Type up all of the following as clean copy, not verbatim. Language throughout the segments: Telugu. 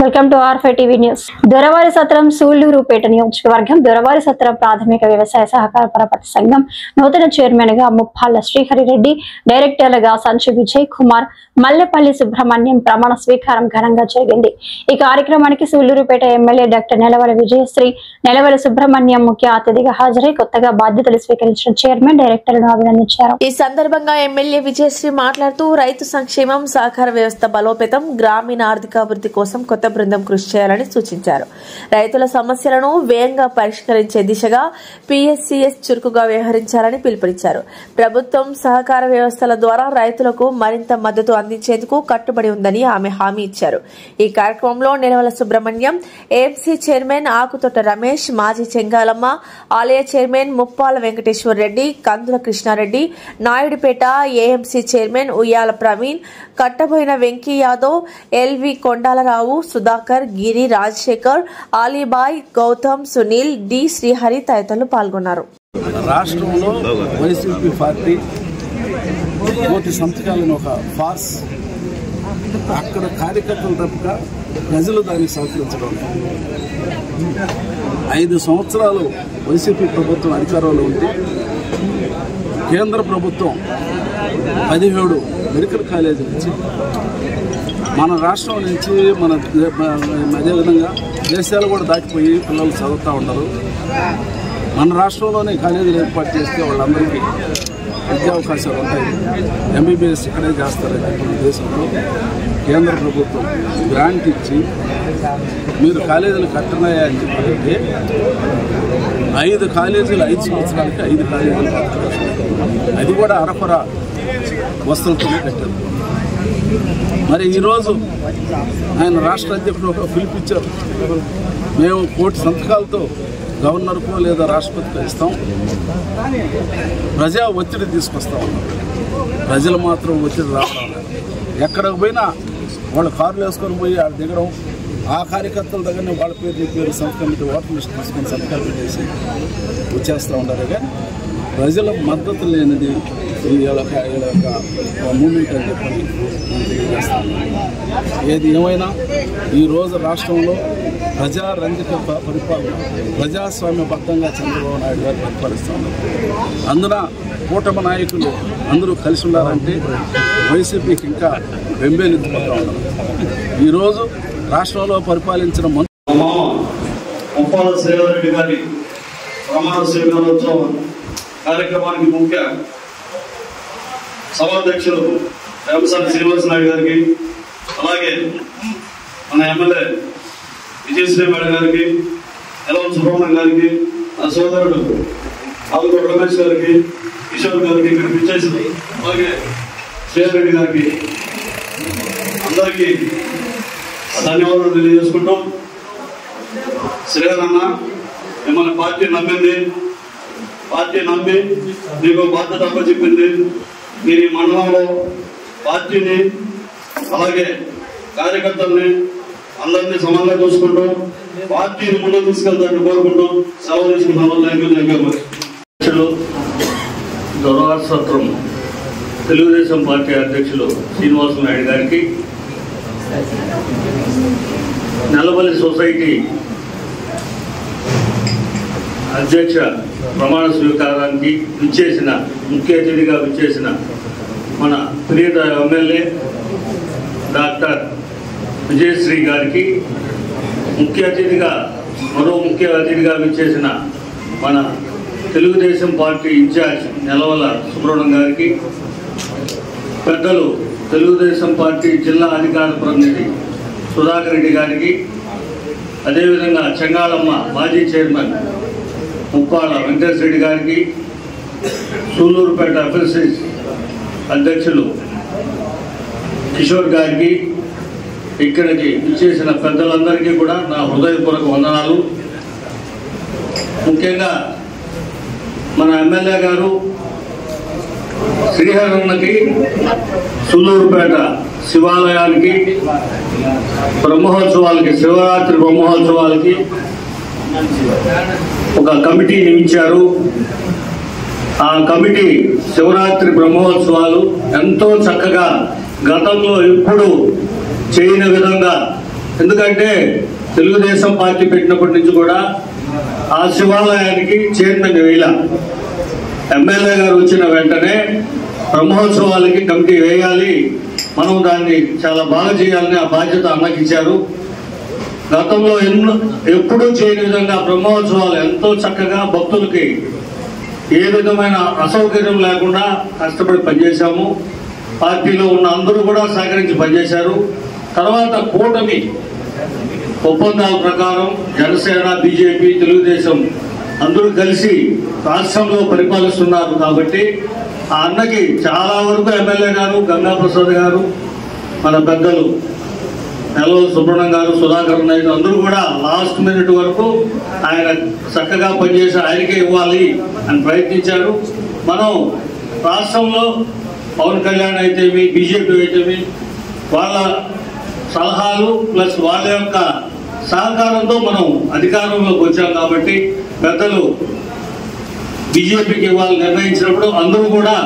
Welcome to R five TV news. Doravari Satram Sullurpeta నియోజకవర్గం దొరవారి సత్రం ప్రాథమిక వ్యవసాయ సహకార పరపతి సంఘం నూతన చైర్మన్ గా ముప్పాళ్ల శ్రీహరిరెడ్డి, డైరెక్టర్లుగా సంచి విజయ్ కుమార్, మల్లెపల్లి సుబ్రహ్మణ్యం ప్రమాణ స్వీకారం ఘనంగా జరిగింది. ఈ కార్యక్రమానికి సూళ్లూరుపేట ఎమ్మెల్యే డాక్టర్ నెలవల విజయశ్రీ, నెలవల సుబ్రహ్మణ్యం ముఖ్య అతిథిగా హాజరై కొత్తగా బాధ్యతలు స్వీకరించిన చైర్మన్, డైరెక్టర్లను అభినందించారు. ఈ సందర్భంగా ఎమ్మెల్యే విజయశ్రీ మాట్లాడుతూ రైతు సంక్షేమం, సహకార వ్యవస్థ బలోపేతం, గ్రామీణ ఆర్థికాభివృద్ధి కోసం కొత్త బృందం కృషి చేయాలని సూచించారు. రైతుల సమస్యలను వేగంగా పరిష్కరించే దిశగా పిఎస్సిఎస్ చురుకుగా వ్యవహరించాలని పిలుపునిచ్చారు. ప్రభుత్వం సహకార వ్యవస్థల ద్వారా రైతులకు మరింత మద్దతు అందించేందుకు కట్టుబడి ఉందని ఆమె హామీ ఇచ్చారు. ఈ కార్యక్రమంలో నెలవల సుబ్రహ్మణ్యం, ఏఎంసీ చైర్మన్ ఆకుతోట రమేష్, మాజీ చెంగాలమ్మ, ఆలయ చైర్మన్ ముప్పాల వెంకటేశ్వర రెడ్డి, కందుల కృష్ణారెడ్డి, నాయుడుపేట ఏఎంసీ చైర్మన్ ఉయ్యాల ప్రవీణ్, కట్టబోయిన వెంకీ యాదవ్, ఎల్వి కొండాలరావు, సుధాకర్, గిరి, రాజశేఖర్, ఆలీబాయ్, గౌతమ్, సునీల్, డి శ్రీహరి తదితరులు పాల్గొన్నారు. రాష్ట్రంలో వైసీపీ పార్టీ కోటి సంతకాలను ఒక ఫార్స్, అక్కడ కార్యకర్తల తప్పక ప్రజలు దానికి సహకరించడం. 5 సంవత్సరాలు వైసీపీ ప్రభుత్వం అధికారంలో ఉంటే కేంద్ర ప్రభుత్వం 17 మెడికల్ కాలేజీలు ఇచ్చి మన రాష్ట్రం నుంచి అదేవిధంగా దేశాలు కూడా దాటిపోయి పిల్లలు చదువుతూ ఉండరు. మన రాష్ట్రంలోనే కాలేజీలు ఏర్పాటు చేస్తే వాళ్ళందరికీ విద్యా అవకాశాలు ఉంటాయి. ఎంబీబీఎస్ ఇక్కడే చేస్తారు. దేశంలో కేంద్ర ప్రభుత్వం గ్రాంట్ ఇచ్చి మీరు కాలేజీలు కట్టినాయా అని చెప్పాలంటే 5 కాలేజీలు 5 సంవత్సరాలకి 5 కాలేజీలు కట్టారు. అది కూడా అరకొర వస్తువులతోనే కట్టారు. మరి ఈరోజు ఆయన రాష్ట్ర అధ్యక్షుడు ఒక పిలిపించారు. మేము 1 కోటి సంతకాలతో గవర్నర్కో లేదా రాష్ట్రపతికో ఇస్తాం, ప్రజా ఒత్తిడి తీసుకొస్తాం. ప్రజలు మాత్రం ఒత్తిడి రావడం. ఎక్కడికి పోయినా వాళ్ళు కార్లు వేసుకొని పోయి ఆడ దిగడం, ఆ కార్యకర్తల దగ్గరనే వాళ్ళ పేరు సంతకం పెట్టి ఓటర్ లిస్ట్ తీసుకొని సంతకాలు పెట్టేసి వచ్చేస్తూ ఉంటారు. కానీ ప్రజల మద్దతు లేనిది ఈ మూమెంట్ అని చెప్పని తెలియజేస్తాను. ఏది ఏమైనా ఈరోజు రాష్ట్రంలో ప్రజారంజిత పరిపాలన, ప్రజాస్వామ్యబద్ధంగా చంద్రబాబు నాయుడు గారు పరిపాలిస్తున్నారు. అందున కూటమి నాయకులు అందరూ కలిసి ఉన్నారంటే వైసీపీకి ఇంకా వెంబేలెత్తిపోతూ ఉన్నారు. ఈరోజు రాష్ట్రంలో పరిపాలించిన ముప్పాల శ్రీహరిరెడ్డి గారి ప్రమాణ స్వీకారోత్సవం కార్యక్రమానికి ముఖ్య సభాధ్యక్షులు వేమసాని శ్రీనివాస నాయుడు గారికి, అలాగే మన ఎమ్మెల్యే విజయశ్రీ మేడం గారికి, నెలవల సుబ్రహ్మణ్యం గారికి, నా సోదరుడు ఆకుతోట రమేష్ గారికి, కిషోర్ గారికి, ఇక్కడ పిచ్చేసింది, అలాగే శ్రీహరిరెడ్డి గారికి అందరికీ ధన్యవాదాలు తెలియజేసుకుంటాం. శ్రీహరి అన్న, మిమ్మల్ని పార్టీ నమ్మింది, పార్టీ నమ్మి మీకు బాధ్యత అప్పచెప్పింది. మీరు ఈ మండలంలో పార్టీని అలాగే కార్యకర్తల్ని అందరినీ సమానంగా చూసుకుంటూ పార్టీని ముందుకు తీసుకెళ్తారని కోరుకుంటూ సెలవు తీసుకుంటాము. అధ్యక్షులు దొరవారి సత్రం తెలుగుదేశం పార్టీ అధ్యక్షులు శ్రీనివాస నాయుడు గారికి, నెలవల్లి సొసైటీ అధ్యక్ష ప్రమాణ స్వీకారానికి ముఖ్య అతిథిగా విచ్చేసిన మన ప్రియత ఎమ్మెల్యే డాక్టర్ విజయశ్రీ గారికి, మరో ముఖ్య అతిథిగా విచ్చేసిన మన తెలుగుదేశం పార్టీ ఇన్ఛార్జ్ నెలవల సుబ్రహ్మణ్యం గారికి, పెద్దలు తెలుగుదేశం పార్టీ జిల్లా అధికార ప్రతినిధి సుధాకర్ రెడ్డి గారికి, అదేవిధంగా చెంగాలమ్మ మాజీ చైర్మన్ ముప్పాల వెంకటేశ్వర రెడ్డి గారికి, సూళ్లూరుపేట ఎఫ్ఎస్సి అధ్యక్షులు కిషోర్ గారికి, ఇక్కడికి ఇచ్చేసిన పెద్దలందరికీ కూడా నా హృదయపూర్వక వందనాలు. ముఖ్యంగా మన ఎమ్మెల్యే గారు శ్రీహరికి సూళ్లూరుపేట శివాలయానికి శివరాత్రి బ్రహ్మోత్సవాలకి ఒక కమిటీ నియమించారు. ఆ కమిటీ శివరాత్రి బ్రహ్మోత్సవాలు ఎంతో చక్కగా గతంలో ఎప్పుడు చేయని విధంగా ఎందుకంటే తెలుగుదేశం పార్టీ పెట్టినప్పటి నుంచి కూడా ఆ శివాలయానికి చైర్మన్ వేయాల. ఎమ్మెల్యే గారు వచ్చిన వెంటనే బ్రహ్మోత్సవాలకి కమిటీ వేయాలి, మనం దాన్ని చాలా బాగా చేయాలని ఆ బాధ్యత అన్నకి ఇచ్చారు. గతంలో ఎప్పుడూ చేయని విధంగా బ్రహ్మోత్సవాలు ఎంతో చక్కగా భక్తులకి ఏ విధమైన అసౌకర్యం లేకుండా కష్టపడి పనిచేశాము. పార్టీలో ఉన్న అందరూ కూడా సహకరించి పనిచేశారు. తర్వాత కూటమి ఒప్పందాల ప్రకారం జనసేన, బీజేపీ, తెలుగుదేశం అందరూ కలిసి రాష్ట్రంలో పరిపాలిస్తున్నారు. కాబట్టి ఆ అన్నకి చాలా వరకు ఎమ్మెల్యే గారు, గంగాప్రసాద్ గారు, మన పెద్దలు నెల్లూరు సుబ్రహ్మణ్యం గారు, సుధాకర్ నాయుడు అందరూ కూడా లాస్ట్ మినిట్ వరకు ఆయన చక్కగా పనిచేసి ఆయనకే ఇవ్వాలి అని ప్రయత్నించారు. మనం రాష్ట్రంలో పవన్ కళ్యాణ్ అయితేమి, బీజేపీ అయితేమి వాళ్ళ సలహాలు ప్లస్ వాళ్ళ యొక్క సహకారంతో మనం అధికారంలోకి వచ్చాం. కాబట్టి పెద్దలు బీజేపీకి ఇవ్వాలని నిర్ణయించినప్పుడు అందరూ కూడా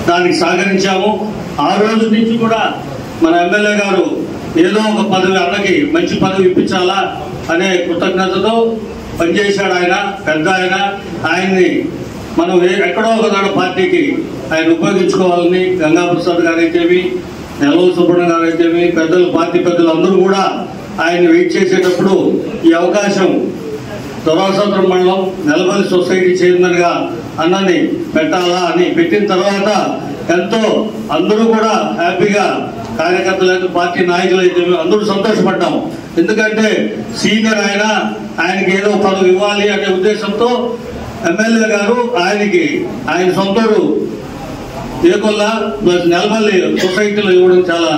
దానికి సహకరించాము. ఆ రోజు నుంచి కూడా మన ఎమ్మెల్యే గారు ఏదో ఒక పదవి అన్నకి మంచి పదవి ఇప్పించాలా అనే కృతజ్ఞతతో పనిచేశాడు. ఆయన పెద్ద ఆయన్ని మనం ఎక్కడో ఒకనాడు పార్టీకి ఆయన ఉపయోగించుకోవాలని గంగాప్రసాద్ గారు అయితేమి, నెల్లూరు సుబ్రహ్మణ్యం గారు అయితేమి, పెద్దలు పార్టీ పెద్దలు అందరూ కూడా ఆయన్ని వెయిట్ చేసేటప్పుడు ఈ అవకాశం దొరవసత్రం మండలం నెలబల్లి సొసైటీ చైర్మన్ గా అన్నని పెట్టాలా అని పెట్టిన తర్వాత ఎంతో అందరూ కూడా హ్యాపీగా, కార్యకర్తలు పార్టీ నాయకులు అయితే అందరూ సంతోషపడ్డాము. ఎందుకంటే సీనియర్ ఆయనకి ఏదో పదవి ఇవ్వాలి అనే ఉద్దేశంతో ఎమ్మెల్యే గారు ఆయన సొంతూరు ఏకొల్లా ప్లస్ నెలబల్లి సొసైటీలో ఇవ్వడం చాలా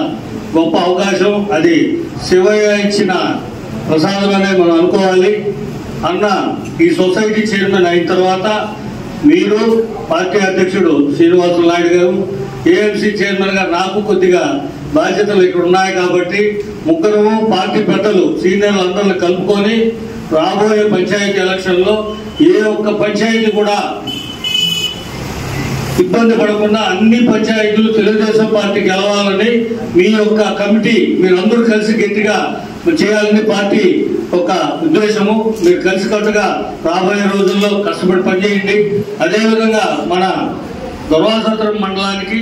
గొప్ప అవకాశం. అది శివయ్య ఇచ్చిన ప్రసాదమనే మనం అనుకోవాలి. అన్న ఈ సొసైటీ చైర్మన్ అయిన తర్వాత మీరు పార్టీ అధ్యక్షుడు శ్రీనివాసులు నాయుడు గారు, ఏఎంసీ చైర్మన్ గా నాకు కొద్దిగా బాధ్యతలు ఇక్కడ ఉన్నాయి. కాబట్టి ముగ్గురు పార్టీ పెద్దలు సీనియర్లు అందరిని కలుపుకొని రాబోయే పంచాయతీ ఎలక్షన్ లో ఏ ఒక్క పంచాయతీ కూడా ఇబ్బంది పడకుండా అన్ని పంచాయతీలు తెలుగుదేశం పార్టీ గెలవాలని మీ యొక్క కమిటీ మీరందరూ కలిసి గట్టిగా చేయాలని పార్టీ ఒక ఉద్దేశము. మీరు కలిసికట్టుగా రాబోయే రోజుల్లో కష్టపడి పనిచేయండి. అదేవిధంగా మన దొరవాసత్రం మండలానికి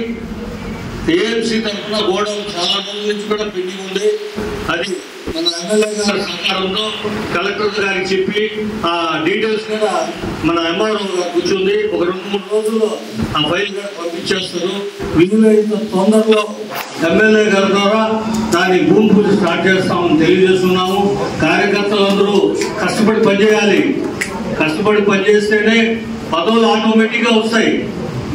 ఏఎంసీ తరఫున గోడౌన్ చాలా రోజుల నుంచి కూడా పెండింగ్ ఉంది. అది మన ఎమ్మెల్యే గారి సహకారంతో కలెక్టర్ గారికి చెప్పి ఆ డీటెయిల్స్ కూడా మన ఎంఆర్ఓ గారు కూర్చుంది. ఒక 2-3 రోజుల్లో ఆ ఫైల్ కూడా పంపించేస్తారు. వీలైనంత తొందరలో ఎమ్మెల్యే గారి ద్వారా దాని భూమి పూజ స్టార్ట్ చేస్తామని తెలియజేస్తున్నాము. కార్యకర్తలందరూ కష్టపడి పనిచేయాలి. కష్టపడి పనిచేస్తేనే పదవులు ఆటోమేటిక్ గా వస్తాయి.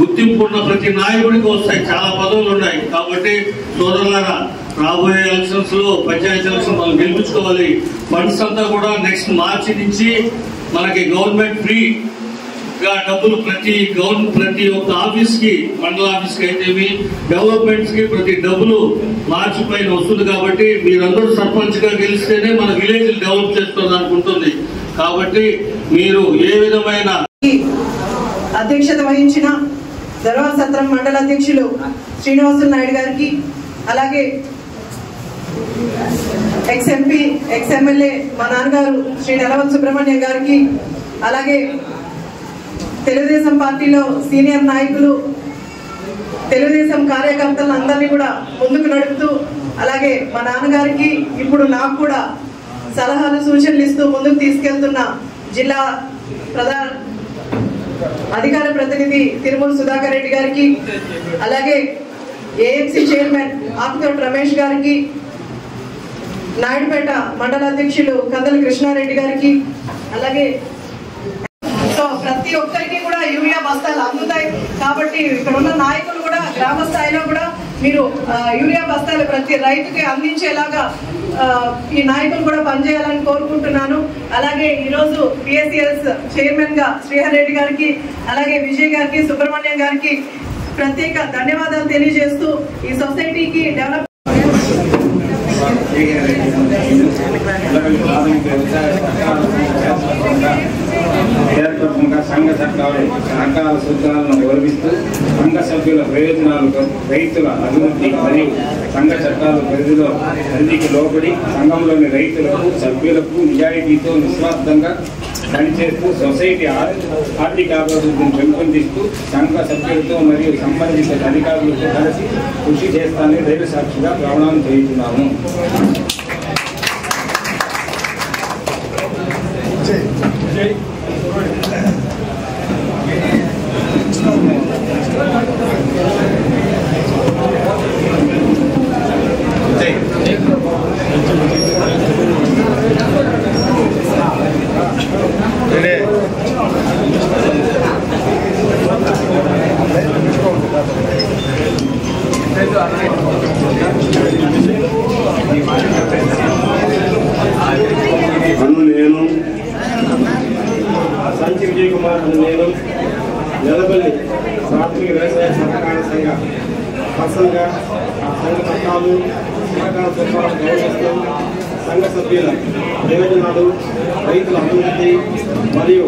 గుర్తింపు ఉన్న ప్రతి నాయకుడికి వస్తాయి. చాలా పదవులు ఉన్నాయి. కాబట్టి సోదరులారా, రాబోయే ఎలక్షన్స్ లో పంచాయతీ ఎలక్షన్ మనం గెలిపించుకోవాలి. ఫండ్స్ అంతా కూడా నెక్స్ట్ మార్చి నుంచి మనకి గవర్నమెంట్ ఫ్రీ గా డబ్బులు ప్రతి ఒక్క ఆఫీస్ కి, మండల ఆఫీస్ కి అయితేవి, డెవలప్మెంట్స్ కి ప్రతి డబ్బులు మార్చి పైన వస్తుంది. కాబట్టి మీరందరూ సర్పంచ్ గా గెలిస్తేనే మన విలేజ్ డెవలప్ చేసుకోవడానికి ఉంటుంది. కాబట్టి మీరు ఏ విధమైన అధ్యక్షత వహించిన దొరవాసత్రం మండల అధ్యక్షులు శ్రీనివాసులు నాయుడు గారికి, అలాగే ఎక్స్ఎంపీ ఎక్స్ఎమ్మెల్యే మా నాన్నగారు శ్రీ నెలవల్ సుబ్రహ్మణ్యం గారికి, అలాగే తెలుగుదేశం పార్టీలో సీనియర్ నాయకులు, తెలుగుదేశం కార్యకర్తలను అందరినీ కూడా ముందుకు నడుపుతూ, అలాగే మా నాన్నగారికి ఇప్పుడు నాకు కూడా సలహాలు సూచనలు ఇస్తూ ముందుకు తీసుకెళ్తున్న జిల్లా ప్రధాన అధికార ప్రతినిధి తిరుమల సుధాకర్ రెడ్డి గారికి, అలాగే ఏఎంసీ చైర్మన్ ఆకుతోటి రమేష్ గారికి, నాయుడుపేట మండల అధ్యక్షులు కందల కృష్ణారెడ్డి గారికి, అలాగే ప్రతి ఒక్కరికి కూడా యూరియా బస్తాలు అందుతాయి. కాబట్టి ఇక్కడ ఉన్న నాయకులు కూడా గ్రామ స్థాయిలో కూడా మీరు యూరియా బస్తాలు ప్రతి రైతుకి అందించేలాగా ఈ నాయకులు కూడా పనిచేయాలని కోరుకుంటున్నాను. అలాగే ఈరోజు పిఎస్సిఎస్ చైర్మన్ గా శ్రీహర్ రెడ్డి గారికి, అలాగే విజయ్ గారికి, సుబ్రహ్మణ్యం గారికి ప్రత్యేక ధన్యవాదాలు తెలియజేస్తూ ఈ సొసైటీకి డెవలప్ చట్టబద్ధంగా సంఘ చట్టాలు సహకార సూత్రాలను వివరిస్తూ సంఘ సభ్యుల ప్రయోజనాలు రైతుల అభివృద్ధి మరియు సంఘ చట్టాల పరిధికి లోబడి సంఘంలోని రైతులకు సభ్యులకు నిజాయితీతో నిస్వార్థంగా పనిచేస్తూ సొసైటీ ఆర్థిక అభివృద్ధిని పెంపొందిస్తూ సంఘ సభ్యులతో మరియు సంబంధిత అధికారులతో కలిసి కృషి చేస్తానని దైవ సాక్షిగా ప్రమాణం చేస్తున్నాము. నేను సంచి విజయ్ కుమార్ నేను నెలపల్లి ప్రాథమిక వ్యవసాయ సహకార సంఘ పర్సన్గా సంఘ చట్టాలు సహకార చట్టాలను గౌరవిస్తూ సంఘ సభ్యుల ప్రయోజనాలు రైతుల అభివృద్ధి మరియు